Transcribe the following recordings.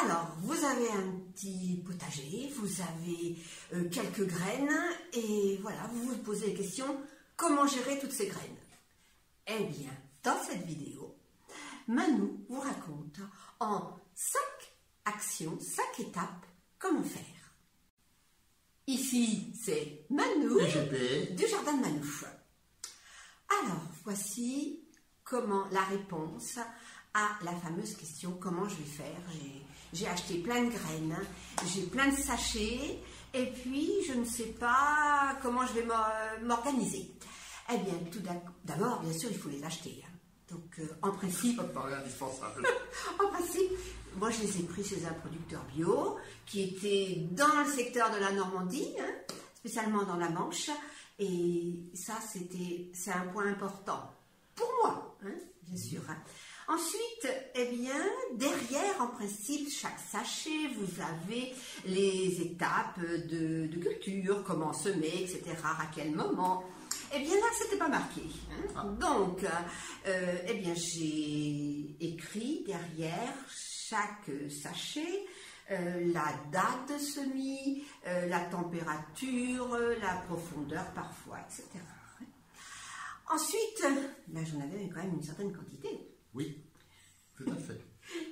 Alors, vous avez un petit potager, vous avez quelques graines, et voilà, vous vous posez la question, comment gérer toutes ces graines? Eh bien, dans cette vidéo, Manou vous raconte en 5 actions, 5 étapes, comment faire. Ici, c'est Manou du jardin de Manou. Alors, voici comment la réponse à la fameuse question, comment je vais faire. J'ai acheté plein de graines, j'ai plein de sachets, et puis je ne sais pas comment je vais m'organiser. Eh bien, tout d'abord, bien sûr, il faut les acheter. Donc, en principe, ça paraît indispensable. En principe, moi je les ai pris chez un producteur bio qui était dans le secteur de la Normandie, spécialement dans la Manche, et ça c'est un point important pour moi, bien sûr. Ensuite, eh bien, derrière, en principe, chaque sachet, vous avez les étapes de culture, comment semer, etc., à quel moment. Eh bien là, c'était pas marqué. Donc, eh bien, j'ai écrit derrière chaque sachet la date de semis, la température, la profondeur parfois, etc. Ensuite, ben, j'en avais quand même une certaine quantité. Oui, tout à fait.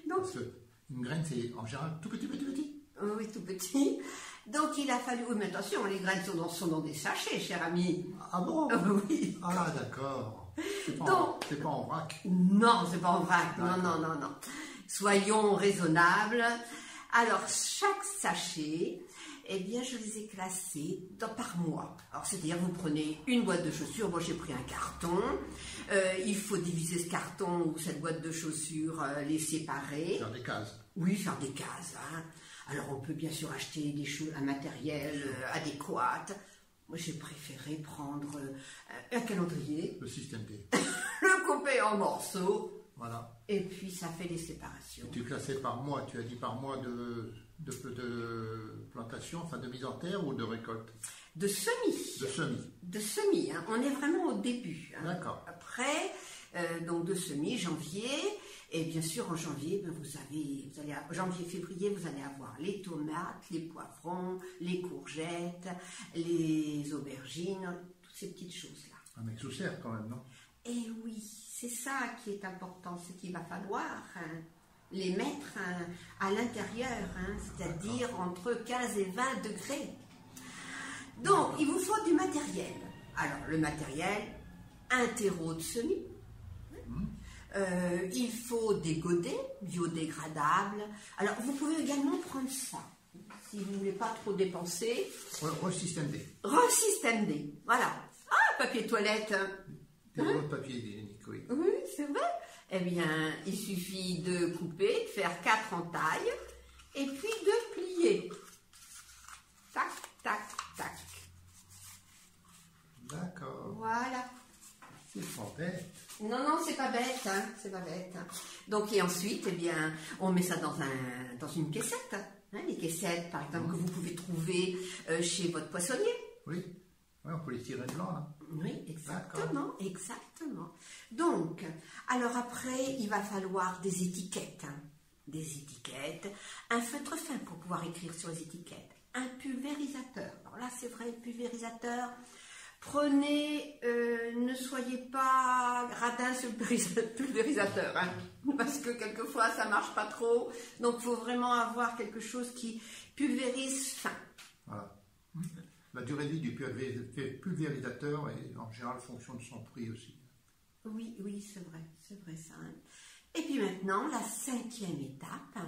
Donc, parce qu'une graine, c'est en général tout petit. Oui, tout petit. Donc il a fallu... Oui, mais attention, les graines sont dans des sachets, cher ami. Ah bon? Oui. Ah d'accord. C'est pas, pas en vrac. Non, c'est pas en vrac. Non. Soyons raisonnables. Alors, chaque sachet, eh bien, je les ai classés par mois. Alors, c'est-à-dire, vous prenez une boîte de chaussures. Moi, j'ai pris un carton. Il faut diviser ce carton ou cette boîte de chaussures, les séparer. Faire des cases. Oui, faire des cases. Alors, on peut bien sûr acheter un matériel adéquat. Moi, j'ai préféré prendre un calendrier. Le système D. Le couper en morceaux. Voilà. Et puis, ça fait les séparations. Et tu classais par mois, tu as dit par mois de plantation, enfin de mise en terre ou de récolte? De semis. De semis. De semis, On est vraiment au début. D'accord. Après, donc de semis, janvier. Et bien sûr, en janvier, janvier, février, vous allez avoir les tomates, les poivrons, les courgettes, les aubergines, toutes ces petites choses-là. Un mec sous serre quand même, non? Et oui, c'est ça qui est important, c'est qu'il va falloir les mettre à l'intérieur, c'est-à-dire entre 15 et 20 degrés. Donc, il vous faut du matériel. Alors, le matériel, un terreau de semis. Il faut des godets biodégradables. Alors, vous pouvez également prendre ça, si vous ne voulez pas trop dépenser. Système D. Système D, voilà. Ah, papier toilette. Des rouleaux de papier hygiénique, oui. Oui, c'est vrai. Eh bien, il suffit de couper, de faire 4 entailles, et puis de plier. Tac, tac, tac. D'accord. Voilà. C'est pas bête. Non, c'est pas bête, c'est pas bête. Donc, et ensuite, eh bien, on met ça dans une caissette. Les caissettes, par exemple, que vous pouvez trouver chez votre poissonnier. Oui. Oui, on peut les tirer de blanc, là. Oui, exactement. Donc, alors après, il va falloir des étiquettes. Des étiquettes, un feutre fin pour pouvoir écrire sur les étiquettes, un pulvérisateur. Alors là, c'est vrai, pulvérisateur. Prenez, ne soyez pas gradin sur le pulvérisateur, parce que quelquefois, ça marche pas trop. Donc, il faut vraiment avoir quelque chose qui pulvérise fin. Voilà. La durée de vie du pulvérisateur est en général fonction de son prix aussi. Oui, c'est vrai ça. Et puis maintenant, la 5e étape,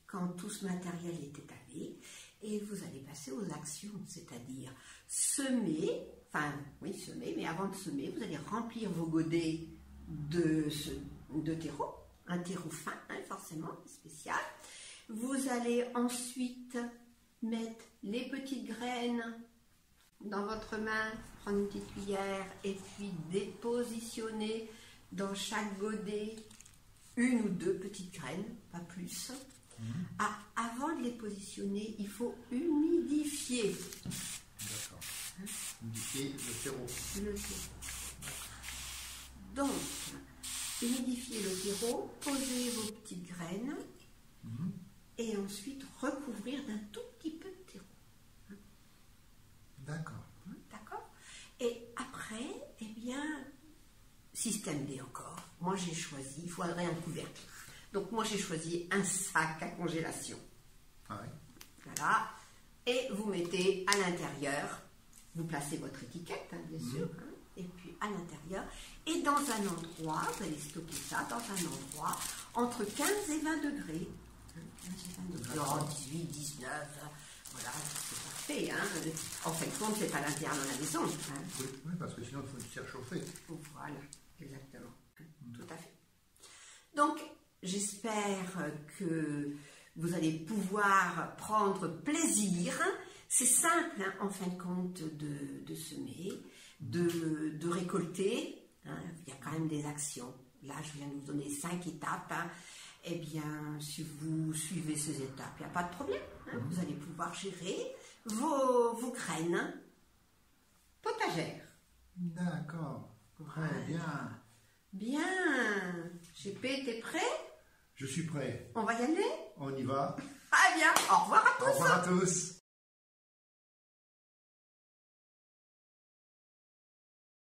quand tout ce matériel est étalé, et vous allez passer aux actions, c'est-à-dire semer, mais avant de semer, vous allez remplir vos godets de terreau, un terreau fin, forcément, spécial. Vous allez ensuite mettre les petites graines dans votre main, prendre une petite cuillère et puis dépositionner dans chaque godet 1 ou 2 petites graines, pas plus. Avant de les positionner, il faut humidifier. D'accord. Humidifier le terreau. Donc, humidifiez le terreau, posez vos petites graines et ensuite recouvrir d'un tout petit peu de terreau. D'accord. D'accord? Et après, eh bien, système D encore. Moi j'ai choisi, il faudrait un couvercle. Donc moi j'ai choisi un sac à congélation. Ah oui. Voilà. Et vous mettez à l'intérieur, vous placez votre étiquette, hein, bien sûr, hein, et puis à l'intérieur, et dans un endroit, vous allez stocker ça dans un endroit entre 15 et 20 degrés. 15 et 20 degrés, oh, 18, 19, voilà, c'est parfait. Hein. En fin de compte, c'est à l'intérieur de la maison. Hein. Oui, parce que sinon il faut une serre chauffée. Voilà, exactement. Tout à fait. Donc, j'espère que vous allez pouvoir prendre plaisir. C'est simple, hein, en fin de compte, de semer, de récolter. Hein. Il y a quand même des actions. Là, je viens de vous donner 5 étapes. Hein. Eh bien, si vous suivez ces étapes, il n'y a pas de problème. Hein. Vous allez pouvoir gérer vos graines potagères. D'accord. Très bien. Bien. GP, t'es prêt? Je suis prêt. On va y aller? On y va. Ah bien, au revoir à tous. Au revoir à tous.